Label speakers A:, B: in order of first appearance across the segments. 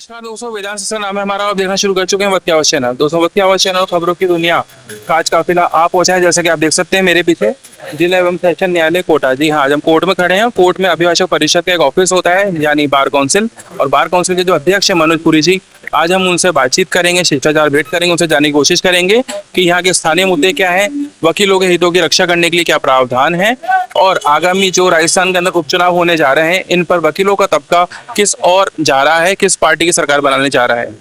A: नमस्कार दोस्तों, वेदांत से नाम है हमारा। आप देखना शुरू कर चुके हैं वक्त की आवाज़ चैनल। दोस्तों, वक्त की आवाज़ चैनल खबरों की दुनिया का आज काफिला आ पहुंचा है। जैसे कि आप देख सकते हैं मेरे पीछे जिला एवं सेशन न्यायालय कोटा। जी हाँ, आज हम कोर्ट में खड़े हैं। कोर्ट में अभिभाषक परिषद का एक ऑफिस होता है, यानी बार काउंसिल। और बार काउंसिल के जो अध्यक्ष है मनोज पुरी जी, आज हम उनसे बातचीत करेंगे, शिष्टाचार भेंट करेंगे, उनसे जानने की कोशिश करेंगे कि यहाँ के स्थानीय मुद्दे क्या हैं, वकीलों के हितों की रक्षा करने के लिए क्या प्रावधान है, और आगामी जो राजस्थान के अंदर उपचुनाव होने जा रहे हैं, इन पर वकीलों का तबका किस ओर जा रहा है, किस पार्टी की सरकार बनाने जा रहा है।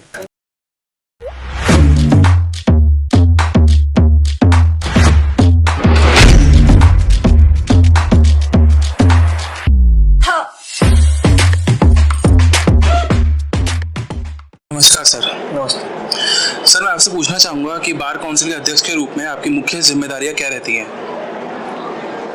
A: नमस्कार सर।
B: नमस्ते
A: सर, मैं आपसे पूछना चाहूँगा कि बार काउंसिल के अध्यक्ष के रूप में आपकी मुख्य जिम्मेदारियाँ क्या रहती हैं?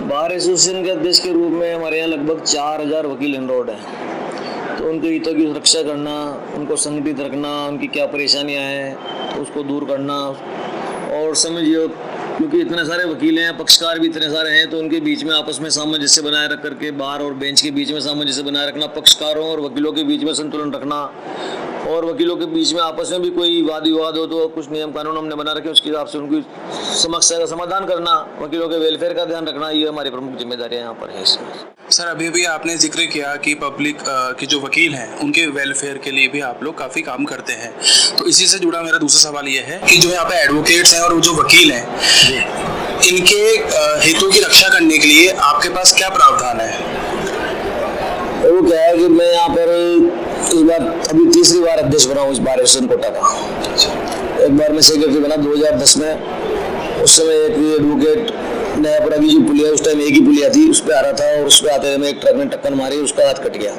B: बार एसोसिएशन के अध्यक्ष के रूप में हमारे यहाँ लगभग 4000 वकील एनरोल्ड हैं। तो उनके हितों की सुरक्षा करना, उनको संगठित रखना, उनकी क्या परेशानियाँ हैं तो उसको दूर करना। और समझिए क्योंकि इतने सारे वकील हैं, पक्षकार भी इतने सारे हैं, तो उनके बीच में आपस में सामंजस्य बनाए रख करके, बार और बेंच के बीच में सामंजस्य बनाए रखना, पक्षकारों और वकीलों के बीच में संतुलन रखना, और वकीलों के बीच में आपस में भी कोई वाद विवाद हो तो कुछ नियम कानून हमने बना रखे, उसके हिसाब से उनकी समस्या का समाधान करना, वकीलों के वेलफेयर का ध्यान रखना, ये हमारी प्रमुख जिम्मेदारियां यहाँ पर है।
A: सर, अभी भी आपने जिक्र किया कि पब्लिक के जो वकील हैं उनके वेलफेयर के लिए भी आप लोग काफ़ी काम करते हैं। तो इसी से जुड़ा मेरा दूसरा सवाल ये है कि जो यहाँ पे एडवोकेट्स हैं और जो वकील हैं, इनके हितों की रक्षा करने के लिए आपके पास क्या प्रावधान है?
B: वो क्या है कि मैं यहाँ पर इस बार अभी तीसरी बार अध्यक्ष बना हूँ इस बार एसोसिएशन कोटा का। एक बार मैं सेक्रेटरी बना 2010 में। उस समय एक एडवोकेट नयापुरा की जो पुलिया, उस टाइम एक ही पुलिया थी, उस पर आ रहा था और उस पर आते हुए एक ट्रक ने टक्कर मारी, उसका हाथ कट गया।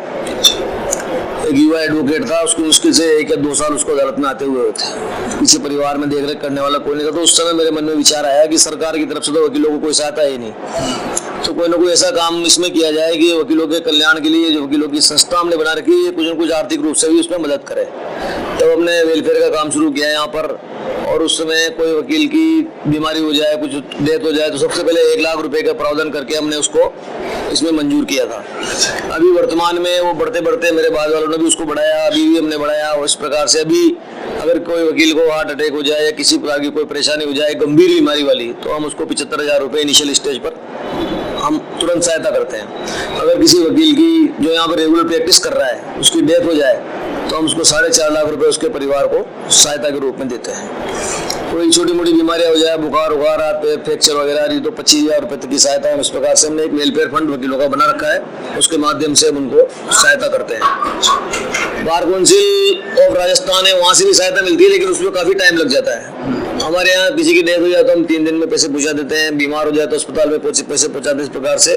B: एक युवा एडवोकेट था, उसको मुश्किल से 1 या 2 साल उसको अदालत में आते हुए थे। पीछे परिवार में देख रेख करने वाला कोई नहीं था। तो उस समय मेरे मन में विचार आया कि सरकार की तरफ से तो वकीलों को कोई सहायता ही नहीं, तो कोई ना कोई ऐसा काम इसमें किया जाए कि वकीलों के कल्याण के लिए जो वकीलों की संस्था हमने बना रखी है, कुछ न कुछ आर्थिक रूप से भी उसमें मदद करे। तो हमने वेलफेयर का काम शुरू किया यहाँ पर। और उस समय कोई वकील की बीमारी हो जाए, कुछ डेथ हो जाए, तो सबसे पहले 1 लाख रुपए का प्रावधान करके हमने उसको इसमें मंजूर किया था। अभी वर्तमान में वो बढ़ते बढ़ते मेरे बाद वालों ने भी उसको बढ़ाया, अभी भी हमने बढ़ाया। और इस प्रकार से अभी अगर कोई वकील को हार्ट अटैक हो जाए या किसी प्रकार की कोई परेशानी हो जाए, गंभीर बीमारी वाली, तो हम उसको 75,000 रुपये इनिशियल स्टेज पर हम तुरंत सहायता करते हैं। अगर किसी वकील की जो यहाँ पर रेगुलर प्रैक्टिस कर रहा है उसकी डेथ हो जाए, तो हम उसको 4.5 लाख रुपए उसके परिवार को सहायता के रूप में देते हैं। कोई छोटी मोटी बीमारियां हो जाए, बुखार उखार, फ्रैक्चर वगैरह आ रही, तो 25,000 रुपए तक की सहायता है। इस प्रकार से हमने एक वेलफेयर फंड वकीलों का बना रखा है, उसके माध्यम से हम उनको सहायता करते हैं। बार काउंसिल ऑफ राजस्थान है, वहाँ से भी सहायता मिलती है, लेकिन उसमें काफ़ी टाइम लग जाता है। हमारे यहाँ किसी की डेथ हो जाए तो हम 3 दिन में पैसे पहुँचा देते हैं, बीमार हो जाए तो अस्पताल में पैसे पहुँचाते हैं। इस प्रकार से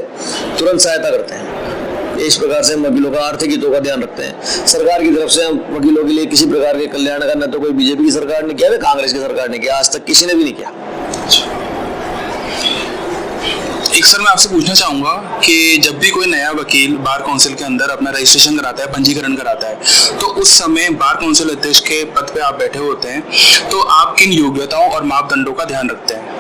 B: तुरंत सहायता करते हैं। इस प्रकार से हम वकीलों का आर्थिक हितों का ध्यान रखते हैं। सरकार की तरफ से हम वकीलों के लिए किसी प्रकार के कल्याण का न तो कोई बीजेपी की सरकार ने किया, न कांग्रेस की सरकार ने किया, आज तक किसी ने भी नहीं किया।
A: एक सर, मैं आपसे पूछना चाहूँगा कि जब भी कोई नया वकील बार काउंसिल के अंदर अपना रजिस्ट्रेशन कराता है, पंजीकरण कराता है, तो उस समय बार काउंसिल अध्यक्ष के पद पे आप बैठे होते हैं, तो आप किन योग्यताओं और मापदंडों का ध्यान रखते हैं?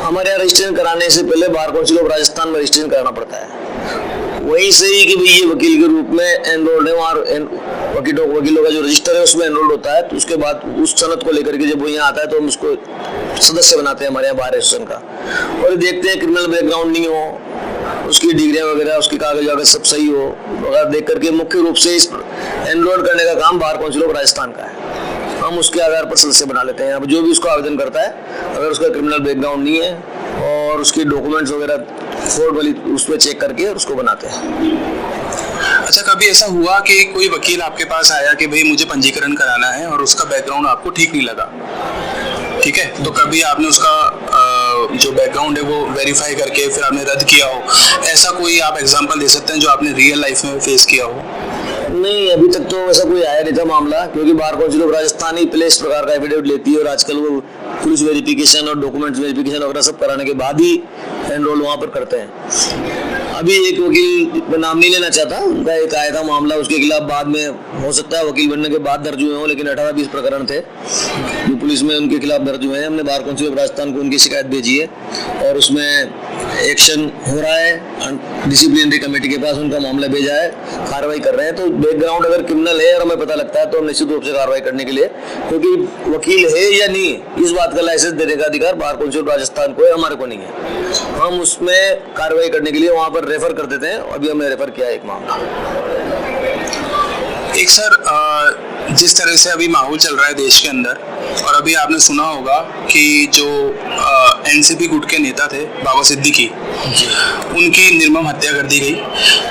B: हमारे यहाँ रजिस्ट्रेशन कराने से पहले बार काउंसिल ऑफ राजस्थान में रजिस्ट्रेशन कराना पड़ता है। वहीं से ही कि भाई ये वकील के रूप में एनरोल्ड है, वहाँ वकीलों का जो रजिस्टर है उसमें एनरोल्ड होता है। तो उसके बाद उस सनद को लेकर के जब वो यहाँ आता है तो हम उसको सदस्य बनाते हैं हमारे यहाँ बार एसोसिएशन का। और देखते हैं क्रिमिनल बैकग्राउंड नहीं हो, उसकी डिग्रियाँ वगैरह, उसके कागज वगैरह सब सही हो वगैरह देख करके मुख्य रूप से इस एनरोल करने का काम बार काउंसिल ऑफ राजस्थान का है। हम उसके आधार पर सदस्य बना लेते हैं। अब जो भी उसको आवेदन करता है, अगर उसका क्रिमिनल बैकग्राउंड नहीं है और उसकी डॉक्यूमेंट्स वगैरह फोर्ड वाली उस पर चेक करके उसको बनाते हैं।
A: अच्छा, कभी ऐसा हुआ कि कोई वकील आपके पास आया कि भाई मुझे पंजीकरण कराना है और उसका बैकग्राउंड आपको ठीक नहीं लगा, ठीक है, तो कभी आपने उसका जो बैकग्राउंड है वो वेरीफाई करके फिर आपने रद्द किया हो? ऐसा कोई आप एग्जांपल दे सकते हैं जो आपने रियल लाइफ में फेस किया हो?
B: नहीं, अभी तक तो ऐसा कोई आया नहीं था मामला, क्योंकि बार काउंसिल ऑफ राजस्थान ही पहले इस प्रकार का एफिडेविट लेती है और आजकल वो पुलिस वेरिफिकेशन और डॉक्यूमेंट्स वेरिफिकेशन वगैरह सब कराने के बाद ही एनरोल वहाँ पर करते हैं। अभी एक वकील नाम नहीं लेना चाहता, उनका एक आया था मामला, उसके खिलाफ बाद में हो सकता है वकील बनने के बाद दर्ज हुए हों, लेकिन 18-20 प्रकरण थे जो पुलिस में उनके खिलाफ दर्ज हुए हैं। हमने बार काउंसिल ऑफ राजस्थान को उनकी शिकायत भेजी है और उसमें एक्शन हो रहा है, डिसिप्लिनरी कमेटी के पास उनका मामला भेजा है, कार्रवाई कर रहे हैं। तो बैकग्राउंड अगर क्रिमिनल है और हमें पता लगता है तो हम निश्चित रूप से कार्रवाई करने के लिए, क्योंकि वकील है या नहीं इस बात का लाइसेंस देने का अधिकार बार काउंसिल राजस्थान को है, हमारे को नहीं है। हम उसमें कार्रवाई करने के लिए वहां पर रेफर कर देते हैं। अभी हमने रेफर किया है एक मामला।
C: एक सर, जिस तरह से अभी माहौल चल रहा है देश के अंदर, और अभी आपने सुना होगा कि जो एनसीपी गुट के नेता थे बाबा सिद्दीकी, उनकी निर्मम हत्या कर दी गई।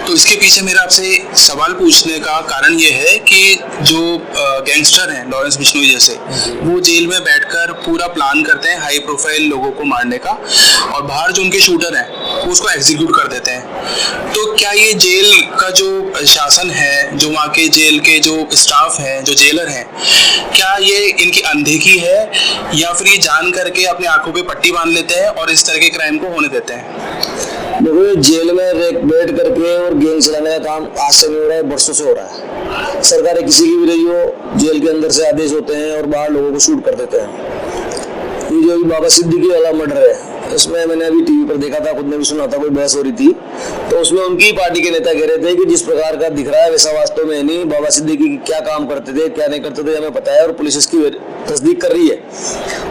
C: तो इसके पीछे मेरा आपसे सवाल पूछने का कारण ये है कि जो गैंगस्टर हैं लॉरेंस बिश्नोई जैसे, वो जेल में बैठकर पूरा प्लान करते हैं हाई प्रोफाइल लोगों को मारने का, और बाहर जो उनके शूटर हैं वो उसको एग्जीक्यूट कर देते हैं। तो क्या ये जेल का जो शासन है, जो वहाँ के जेल के जो स्टाफ हैं, जो जेलर हैं, क्या ये इनकी अनदेखी है या फिर ये जान करके अपनी आंखों पे पट्टी बांध लेते हैं और इस तरह के क्राइम को होने देते हैं?
B: देखो, जेल में बैठ करके और गैंग चलाने का काम आज से नहीं हो रहा है, बरसों से हो रहा है। सरकारें किसी की भी रही हो, जेल के अंदर से आदेश होते हैं और बाहर लोगों को शूट कर देते हैं। ये जो बाबा सिद्दीकी वाला मर्डर है, इसमें मैंने अभी टीवी पर देखा था, खुद ने भी सुना था, कोई बहस हो रही थी, तो उसमें उनकी पार्टी के नेता कह रहे थे कि जिस प्रकार का दिख रहा है वैसा वास्तव में नहीं। बाबा सिद्दीकी क्या काम करते थे, क्या नहीं करते थे, हमें पता है और पुलिस इसकी तस्दीक कर रही है।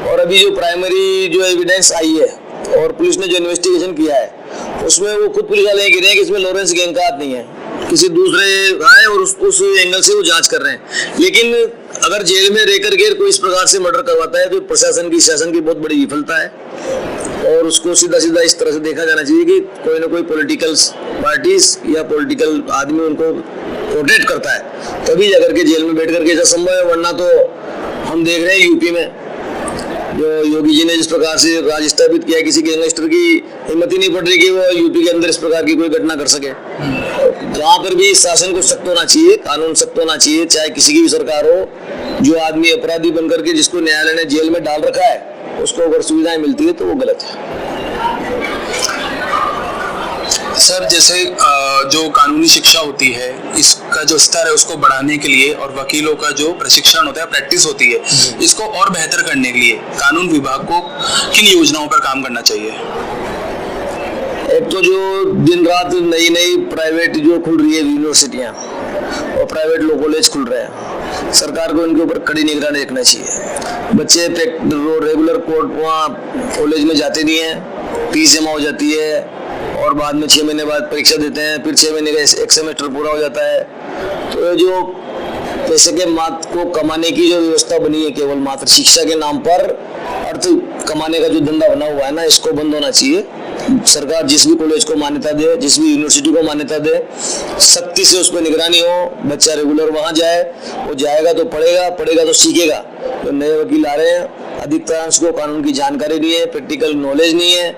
B: और अभी जो प्राइमरी जो एविडेंस आई है और पुलिस ने जो इन्वेस्टिगेशन किया है, उसमें वो खुद पुलिस वाले कह रहे हैं कि इसमें लॉरेंस गैंग का हाथ नहीं है, किसी दूसरे आए और उस एंगल से वो जांच कर रहे हैं। लेकिन अगर जेल में रहकर के कोई इस प्रकार से मर्डर करवाता है तो प्रशासन की, शासन की बहुत बड़ी विफलता है। और उसको सीधा सीधा इस तरह से देखा जाना चाहिए कि कोई ना कोई पॉलिटिकल पार्टीज या पॉलिटिकल आदमी उनको प्रोटेक्ट करता है, तभी जाकर के जेल में बैठ करके ऐसा संभव है। वरना तो हम देख रहे हैं यूपी में जो योगी जी ने जिस प्रकार से राज स्थापित किया, किसी गैंगस्टर की हिम्मत ही नहीं पड़ रही कि वो यूपी के अंदर इस प्रकार की कोई घटना कर सके। जहाँ पर भी शासन को सख्त होना चाहिए, कानून सख्त होना चाहिए, चाहे किसी की भी सरकार हो। जो आदमी अपराधी बनकर के जिसको न्यायालय ने जेल में डाल रखा है, उसको अगर सुविधाएं मिलती है तो वो गलत है।
C: सर, जैसे जो कानूनी शिक्षा होती है, इसका जो स्तर है उसको बढ़ाने के लिए, और वकीलों का जो प्रशिक्षण होता है, प्रैक्टिस होती है, इसको और बेहतर करने के लिए कानून विभाग को किन योजनाओं पर काम करना चाहिए?
B: एक तो जो दिन रात नई नई प्राइवेट जो खुल रही है यूनिवर्सिटियां और प्राइवेट लॉ कॉलेज खुल रहे हैं, सरकार को इनके ऊपर कड़ी निगरानी रखना चाहिए। बच्चे रेगुलर कोर्ट वहाँ कॉलेज में जाते नहीं हैं, फीस जमा हो जाती है और बाद में 6 महीने बाद परीक्षा देते हैं, फिर 6 महीने का एक सेमेस्टर पूरा हो जाता है। तो ये जो पैसे के मात को कमाने की जो व्यवस्था बनी है, केवल मात्र शिक्षा के नाम पर अर्थ कमाने का जो धंधा बना हुआ है ना, इसको बंद होना चाहिए। सरकार जिस भी कॉलेज को मान्यता दे, जिस भी यूनिवर्सिटी को मान्यता दे, सख्ती से उस पर निगरानी हो। बच्चा रेगुलर वहां जाए, वो जाएगा तो पढ़ेगा तो सीखेगा। तो नए वकील आ रहे हैं, अधिकांश को कानून की जानकारी नहीं है, प्रैक्टिकल नॉलेज नहीं है,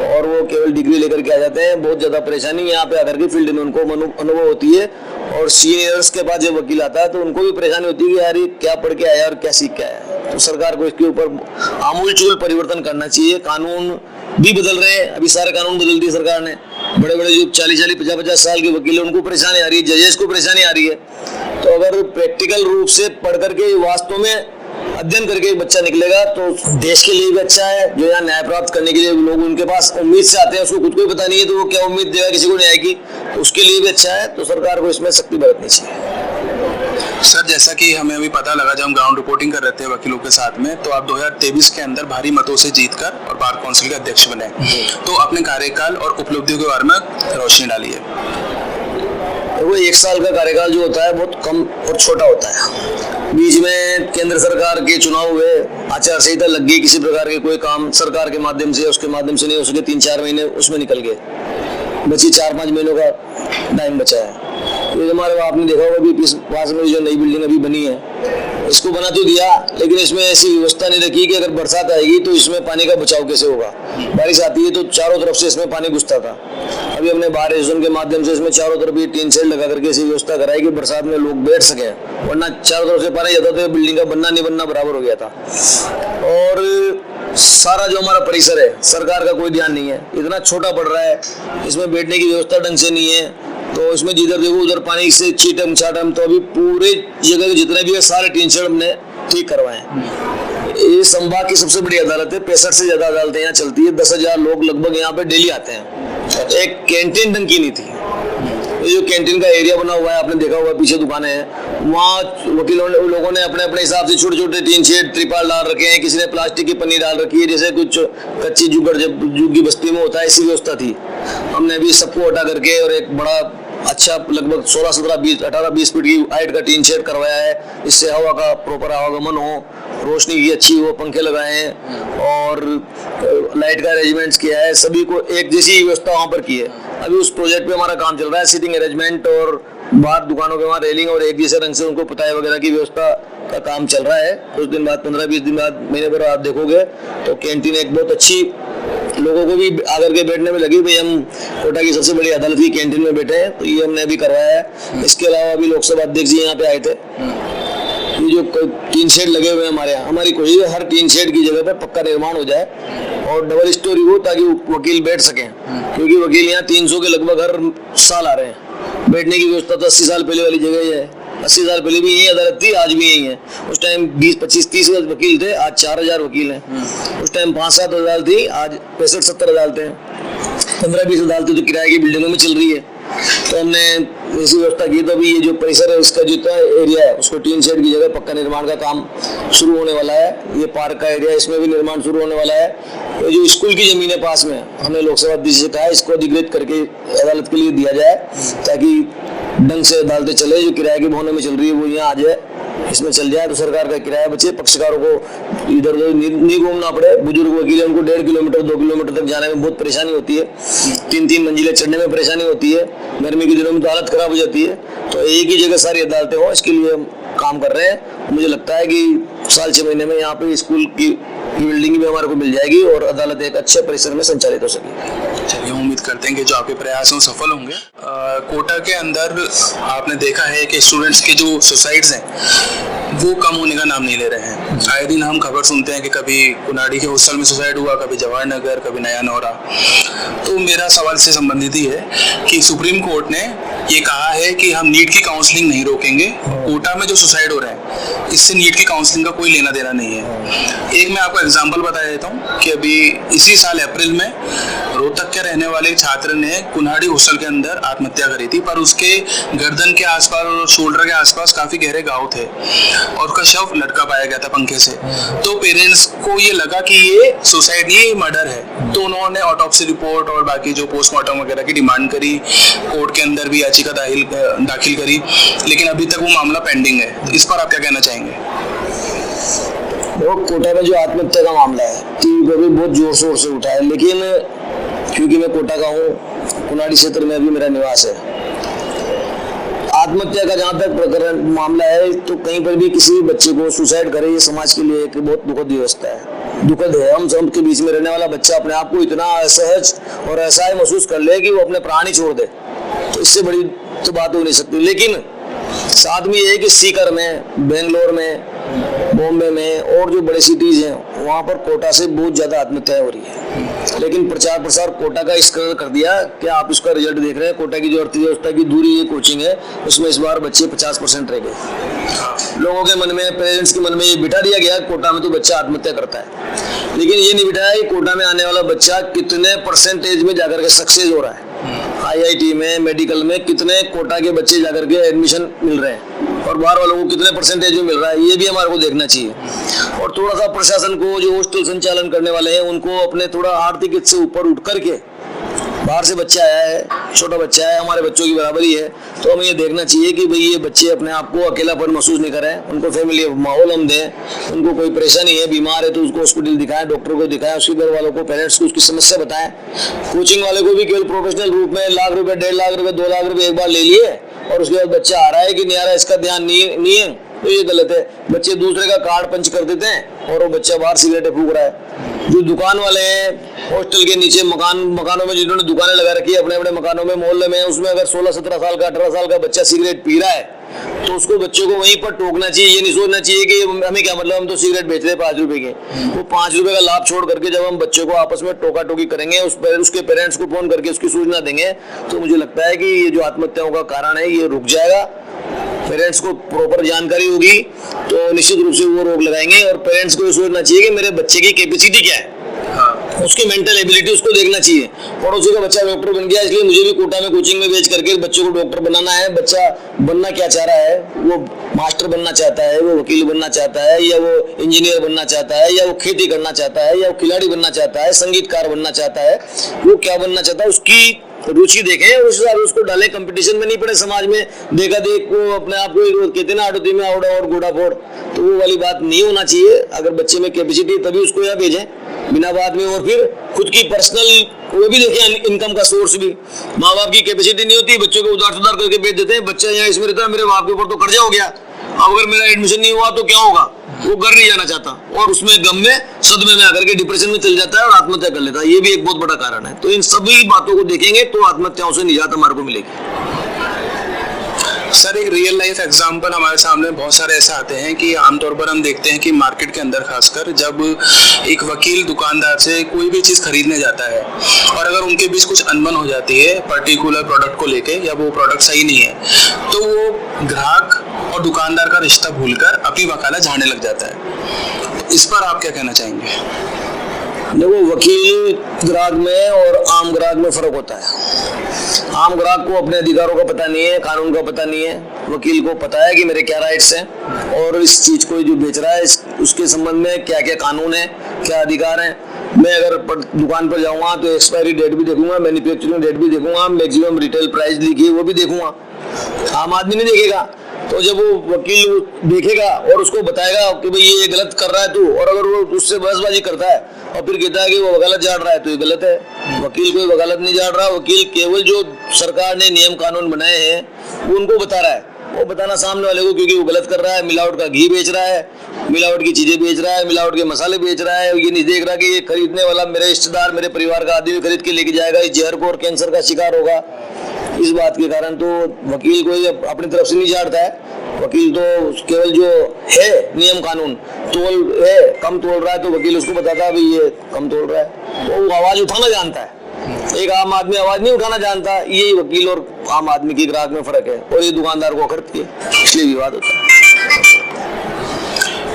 B: और वो केवल डिग्री लेकर के आ जाते हैं। बहुत ज्यादा परेशानी यहाँ पे आकर के फील्ड में उनको अनुभव होती है। और सीनियर्स के पास जब वकील आता है तो उनको भी परेशानी होती है कि यार ये क्या पढ़ के आया और क्या सीख के आया। तो सरकार को इसके ऊपर आमूलचूल परिवर्तन करना चाहिए। कानून भी बदल रहे हैं, अभी सारे कानून बदल दिए सरकार ने। बड़े बड़े जो 40-40, 50-50 साल के वकील हैं, उनको परेशानी आ रही है, जजेस को परेशानी आ रही है। तो अगर प्रैक्टिकल रूप से पढ़ करके वास्तव में अध्ययन करके एक बच्चा निकलेगा तो देश के लिए भी अच्छा है। जो यहाँ न्याय प्राप्त करने के लिए लोग उनके पास उम्मीद से आते हैं, उसको खुद को भी पता नहीं है तो वो क्या उम्मीद देगा किसी को न्याय की, उसके लिए भी अच्छा है। तो सरकार को इसमें सख्ती बरतनी चाहिए।
C: सर, जैसा कि हमें अभी पता लगा जब हम ग्राउंड रिपोर्टिंग कर रहे थे वकीलों के साथ में, तो आप 2023 के अंदर भारी मतों से जीतकर और बार काउंसिल के अध्यक्ष बने। तो अपने कार्यकाल और उपलब्धियों के बारे में रोशनी डाली है।
B: वो 1 साल का कार्यकाल जो होता है बहुत कम और छोटा होता है। बीच में केंद्र सरकार के चुनाव हुए, आचार संहिता लग गई, किसी प्रकार के कोई काम सरकार के माध्यम से उसके माध्यम से नहीं, उसके 3-4 महीने उसमें निकल गए, बची 4-5 महीनों का टाइम बचा है। तो हमारे आपने देखा होगा अभी पास में जो नई बिल्डिंग अभी बनी है, इसको बना तो दिया, लेकिन इसमें ऐसी व्यवस्था नहीं रखी कि अगर बरसात आएगी तो इसमें पानी का बचाव कैसे होगा। बारिश आती है तो चारों तरफ से इसमें पानी घुसता था। अभी हमने बाहर एसोसिएशन के माध्यम से इसमें चारों तरफ ये टीन शेड लगा करके ऐसी व्यवस्था कराई कि बरसात में लोग बैठ सके, वरना चारों तरफ से पानी जाता तो बिल्डिंग का बनना नहीं बनना बराबर हो गया था। और सारा जो हमारा परिसर है, सरकार का कोई ध्यान नहीं है, इतना छोटा पड़ रहा है, इसमें बैठने की व्यवस्था ढंग से नहीं है। तो इसमें जिधर देखो उधर पानी से छीटम छाटम। तो अभी पूरे जगह के जितने भी है सारे टीन शेड हमने ठीक करवाए हैं। ये संभाग की सबसे बड़ी अदालत है। 65 से ज्यादा अदालतें यहाँ चलती है। 10,000 लोग लगभग यहाँ पे डेली आते हैं। एक कैंटीन ढंग की नहीं थी। ये जो कैंटीन का एरिया बना हुआ है, आपने देखा होगा, पीछे दुकानें हैं, वहाँ वकीलों ने, लोगों ने अपने अपने हिसाब से छोटे छोटे टीन शेड, त्रिपाल डाल रखे हैं। किसी ने प्लास्टिक की पन्नी डाल रखी है, जैसे कुछ कच्ची झुग्गी बस्ती में होता है, ऐसी व्यवस्था थी। हमने अभी सबको हटा करके और एक बड़ा अच्छा लगभग 16, 17, 20, 18, 20 फीट की हाइट का टीन शेड करवाया है। इससे हवा का प्रॉपर आवागमन हो, रोशनी की अच्छी हो, पंखे लगाए हैं और लाइट का अरेंजमेंट्स किया है। सभी को एक जैसी व्यवस्था वहाँ पर की है। अभी उस प्रोजेक्ट पे हमारा काम चल रहा है, सीटिंग अरेंजमेंट और बाहर दुकानों के वहाँ रेलिंग और एक जैसे रंग से उनको पुताई वगैरह की व्यवस्था का काम चल रहा है। कुछ दिन बाद, 15-20 दिन बाद, महीने भर आप देखोगे तो कैंटीन एक बहुत अच्छी, लोगों को भी आकर के बैठने में लगी। भाई हम कोटा की सबसे बड़ी अदालत की कैंटीन में बैठे हैं, तो ये हमने अभी करवाया है। इसके अलावा अभी लोकसभा अध्यक्ष जी यहाँ पे आए थे। ये जो टीन शेड लगे हुए हैं हमारे यहाँ, हमारी कोशिश है हर टीन शेड की जगह पर पक्का निर्माण हो जाए और डबल स्टोरी हो, ताकि वकील बैठ सकें। क्योंकि वकील यहाँ 300 के लगभग हर साल आ रहे हैं। बैठने की व्यवस्था तो 80 साल पहले वाली जगह ही है। 80 साल पहले भी यही अदालत थी, आज भी यही है। उस टाइम 20, 25, 30 वकील थे, आज 4,000 वकील हैं। उस टाइम 5-7 अदालत थी, आज 65-70 अदालतें हैं। 15-20 अदालतें तो किराए की बिल्डिंगों में चल रही है। तो हमने ऐसी व्यवस्था की। तो अभी ये जो परिसर है, उसका जितना एरिया है, उसको टीन शेड की जगह पक्का निर्माण का काम शुरू होने वाला है। ये पार्क का एरिया, इसमें भी निर्माण शुरू होने वाला है। ये जो स्कूल की जमीन है पास में, हमने लोकसभा अध्यक्ष से कहा है इसको अधिग्रहित करके अदालत के लिए दिया जाए, ताकि ढंग से अदालतें चले। जो किराए के भवनों में चल रही है वो यहाँ आ जाए, इसमें चल जाए, तो सरकार का किराया बचे, पक्षकारों को इधर उधर नहीं घूमना पड़े। बुजुर्ग वकील हैं, उनको 1.5 किलोमीटर 2 किलोमीटर तक जाने में बहुत परेशानी होती है। 3-3 मंजिलें चढ़ने में परेशानी होती है। गर्मी के दिनों में तो हालत खराब हो जाती है। तो एक ही जगह सारी अदालतें हो, इसके लिए हम काम कर रहे हैं। मुझे लगता है कि साल 6 महीने में यहाँ पे स्कूल की बिल्डिंग भी हमारे को मिल जाएगी और अदालत एक अच्छे परिसर में संचालित हो सकेगी।
C: चलिए, उम्मीद करते हैं कि जो आपके प्रयास हैं सफल होंगे। कोटा के अंदर आपने देखा है कि स्टूडेंट्स के जो सुसाइड्स हैं वो कम होने का नाम नहीं ले रहे हैं। आए दिन हम खबर सुनते हैं कि कभी कुनाडी के हॉस्टल में सुसाइड हुआ, कभी जवाहर नगर, कभी नया नौरा। तो मेरा सवाल से संबंधित ही है कि सुप्रीम कोर्ट ने ये कहा है कि हम नीट की काउंसलिंग नहीं रोकेंगे। कोटा में जो सुसाइड हो रहे हैं, इससे नीट की काउंसलिंग का कोई लेना देना नहीं है। एक मैं आपको एग्जांपल बता देता हूँ कि अभी इसी साल अप्रैल में रोहतक के रहने वाले छात्र ने कुन्हाड़ी हॉस्टल के अंदर आत्महत्या करी थी, पर उसके गर्दन के आसपास और शोल्डर के आसपास काफी गहरे घाव थे और उसका शव लटका पाया गया था पंखे से। तो पेरेंट्स को ये लगा कि ये सुसाइड नहीं, ये मर्डर है। तो उन्होंने ऑटोप्सी रिपोर्ट और बाकी जो पोस्टमार्टम वगैरह की डिमांड करी, कोर्ट के अंदर भी याचिका दाखिल करी, लेकिन अभी तक वो मामला पेंडिंग है। तो इस पर आप क्या कहना चाहेंगे?
B: वो कोटा में जो आत्महत्या का मामला है, टीवी पर भी बहुत जोर शोर से उठा है, लेकिन क्योंकि मैं कोटा का हूँ, कुनाडी क्षेत्र में अभी मेरा निवास है। आत्महत्या का जहाँ तक प्रकरण मामला है, तो कहीं पर भी किसी भी बच्चे को सुसाइड करे, ये समाज के लिए एक बहुत दुखद व्यवस्था है, दुखद है। हम सबके बीच में रहने वाला बच्चा अपने आप को इतना असहज और असहाय महसूस कर ले कि वो अपने प्राण ही छोड़ दे, तो इससे बड़ी तो बात हो नहीं सकती। लेकिन साथ में ये है कि सीकर में, बेंगलोर में, बॉम्बे में और जो बड़े सिटीज हैं, वहाँ पर कोटा से बहुत ज्यादा आत्महत्याएं हो रही है। लेकिन प्रचार प्रसार कोटा का इस कदर कर दिया कि आप उसका रिजल्ट देख रहे हैं। कोटा की जो अर्थव्यवस्था की दूरी ये कोचिंग है, उसमें इस बार बच्चे 50% रह गए। लोगों के मन में, पेरेंट्स के मन में ये बिठा दिया गया कोटा में तो बच्चा आत्महत्या करता है, लेकिन ये नहीं बिठाया कि कोटा में आने वाला बच्चा कितने परसेंटेज में जाकर के सक्सेस हो रहा है। IIT में, मेडिकल में कितने कोटा के बच्चे जाकर के एडमिशन मिल रहे हैं और बाहर वालों को कितने परसेंटेज में मिल रहा है, ये भी हमारे को देखना चाहिए। और थोड़ा सा प्रशासन को, जो हॉस्टल संचालन करने वाले हैं, उनको अपने थोड़ा आर्थिक हित से ऊपर उठ करके, बाहर से बच्चा आया है, छोटा बच्चा है, हमारे बच्चों की बराबरी है, तो हमें ये देखना चाहिए कि भाई ये बच्चे अपने आप को अकेलापन महसूस नहीं करें, उनको फैमिली माहौल हम दें। उनको कोई परेशानी है, बीमार है, तो उसको हॉस्पिटल दिखाएं, डॉक्टर को दिखाएं, उसके घर वालों को, पेरेंट्स को उसकी समस्या बताएं। कोचिंग वाले को भी केवल प्रोफेशनल रूप में लाख रुपए, 1.5 लाख रुपए, 2 लाख रुपए एक बार ले लिए और उसके बाद बच्चा आ रहा है कि नहीं आ रहा है, इसका ध्यान नहीं है, तो ये गलत है। बच्चे दूसरे का कार्ड पंच कर देते हैं और वो बच्चा बाहर सिगरेटें फूंक रहा है। जो दुकान वाले हैं, हॉस्टल के नीचे मकानों में जिन्होंने दुकानें लगा रखी है अपने अपने मकानों में, मोहल्ले में, उसमें अगर 16-17 साल का, 18 साल का बच्चा सिगरेट पी रहा है, तो उसको बच्चों को वहीं पर टोकना चाहिए। ये नहीं सोचना चाहिए कि हमें क्या मतलब, हम तो सिगरेट बेच रहे हैं 5 रुपए के। वो 5 रुपए का लाभ छोड़ करके जब हम बच्चों को आपस में टोका टोकी करेंगे, उसके पेरेंट्स को फोन करके उसकी सूचना देंगे, तो मुझे लगता है कि ये जो आत्महत्याओं का कारण है ये रुक जाएगा। पेरेंट्स को प्रॉपर जानकारी होगी तो निश्चित रूप से वो रोक लगाएंगे। और पेरेंट्स को ये सोचना चाहिए कि मेरे बच्चे की कैपेसिटी क्या है, उसकी मेंटल एबिलिटी उसको देखना चाहिए। पड़ोसी का बच्चा डॉक्टर बन गया इसलिए मुझे भी कोटा में कोचिंग में भेज करके बच्चों को डॉक्टर बनाना है। बच्चा बनना क्या चाह रहा है, वो मास्टर बनना चाहता है, वो वकील बनना चाहता है, या वो इंजीनियर बनना चाहता है, या वो खेती करना चाहता है, या वो खिलाड़ी बनना चाहता है, संगीतकार बनना चाहता है, वो क्या बनना चाहता है उसकी रुचि देखें और उस हिसाब से उसको डालें। कंपटीशन में नहीं पड़े समाज में देखा देख को अपने आप को कहते ना आड़ोती में आवड़ा और गोड़ा फोड़, तो वो वाली बात नहीं होना चाहिए। अगर बच्चे में कैपेसिटी तभी उसको यहाँ भेजें बिना बात में। और फिर खुद की पर्सनल वो भी देखें, इनकम का सोर्स भी। माँ बाप की कैपेसिटी नहीं होती, बच्चों को उधार सुधार करके भेज देते हैं। बच्चा यहाँ इसमें रहता है, मेरे बाप के ऊपर तो कर्जा हो गया, अब अगर मेरा एडमिशन नहीं हुआ तो क्या होगा, वो घर नहीं जाना चाहता और उसमें गम में सदमे में आकर के डिप्रेशन में चल जाता है और आत्महत्या कर लेता है। ये भी एक बहुत बड़ा कारण है। तो इन सभी बातों को देखेंगे तो आत्महत्याओं से निजात हमारे को मिलेगी।
C: सर, एक रियल लाइफ एग्जांपल हमारे सामने बहुत सारे ऐसे आते हैं कि आमतौर पर हम देखते हैं कि मार्केट के अंदर खासकर जब एक वकील दुकानदार से कोई भी चीज़ खरीदने जाता है और अगर उनके बीच कुछ अनबन हो जाती है पर्टिकुलर प्रोडक्ट को लेके या वो प्रोडक्ट सही नहीं है, तो वो ग्राहक और दुकानदार का रिश्ता भूलकर अपनी वकालत झाड़ने लग जाता है। इस पर आप क्या कहना चाहेंगे?
B: देखो, वकील ग्राहक में और आम ग्राहक में फर्क होता है। आम ग्राहक को अपने अधिकारों का पता नहीं है, कानून का पता नहीं है। वकील को पता है कि मेरे क्या राइट्स हैं और इस चीज को जो बेच रहा है उसके संबंध में क्या क्या कानून है, क्या अधिकार हैं। मैं अगर दुकान पर जाऊंगा तो एक्सपायरी डेट भी देखूंगा, मैन्युफैक्चरिंग डेट भी देखूंगा, मैक्सिमम रिटेल प्राइस लिखी है वो भी देखूंगा। आम आदमी नहीं देखेगा। तो जब वो वकील देखेगा और उसको बताएगा कि भाई ये गलत कर रहा है तू, और अगर वो उससे बहसबाजी करता है और फिर कहता है कि वो वकालत झाड़ रहा है, तो ये गलत है। वकील कोई वकालत नहीं झाड़ रहा, वकील केवल जो सरकार ने नियम कानून बनाए हैं वो उनको बता रहा है। वो बताना सामने वाले को, क्योंकि वो गलत कर रहा है, मिलावट का घी बेच रहा है, मिलावट की चीजें बेच रहा है, मिलावट के मसाले बेच रहा है। ये नहीं देख रहा कि ये खरीदने वाला मेरे रिश्तेदार, मेरे परिवार का आदमी खरीद के लेके जाएगा, इस जहर को और कैंसर का शिकार होगा। इस बात के कारण तो वकील कोई अपनी तरफ से नहीं झाड़ता है। वकील तो केवल जो है नियम कानून तोल है, कम तोल रहा है तो वकील उसको बताता है भाई ये कम तोल रहा है, तो वो आवाज उठाना जानता है। एक आम आदमी आवाज नहीं उठाना जानता। यही वकील और आम आदमी की ग्राहक में फर्क है और ये दुकानदार को खरीदती है, इसलिए विवाद होता है।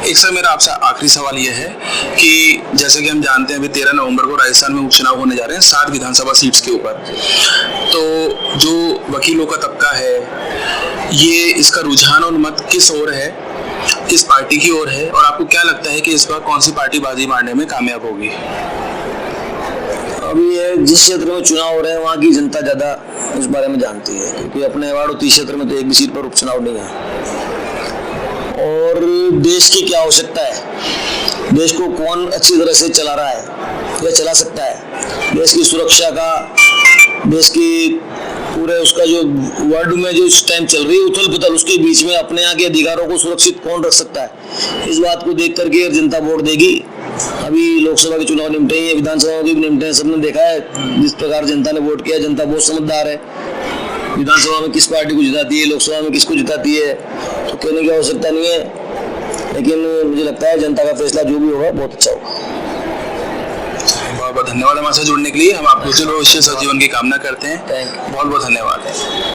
C: एक सर, मेरा आपसे आखिरी सवाल यह है कि जैसे कि हम जानते हैं अभी 13 नवंबर को राजस्थान में उपचुनाव होने जा रहे हैं 7 विधानसभा सीट्स के ऊपर। तो जो वकीलों का तबका है, ये इसका रुझान और मत किस ओर है, किस पार्टी की ओर है, और आपको क्या लगता है कि इस बार कौन सी पार्टी बाजी मारने में कामयाब होगी?
B: अभी ये जिस क्षेत्र में चुनाव हो रहे हैं वहाँ की जनता ज्यादा इस बारे में जानती है, क्योंकि अपने वाड़ोती क्षेत्र में तो एक भी सीट पर उपचुनाव नहीं है। और देश की क्या आवश्यकता है, देश को कौन अच्छी तरह से चला रहा है या चला सकता है, देश की सुरक्षा का, देश की पूरे उसका जो वर्ल्ड में जो इस टाइम चल रही है उथल पुथल, उसके बीच में अपने यहाँ के अधिकारों को सुरक्षित कौन रख सकता है, इस बात को देख करके जनता वोट देगी। अभी लोकसभा के चुनाव निपटे हैं, विधानसभा के भी निपटे हैं, सबने देखा है जिस प्रकार जनता ने वोट किया। जनता बहुत समझदार है, विधानसभा में किस पार्टी को जिताती है, लोकसभा में किसको जिताती है, तो कहने की आवश्यकता नहीं है। लेकिन मुझे लगता है जनता का फैसला जो भी होगा बहुत अच्छा होगा।
C: बहुत बहुत धन्यवाद हमारे साथ जुड़ने के लिए। हम आपको उज्जवल भविष्य सजीवन की कामना करते हैं। बहुत बहुत धन्यवाद।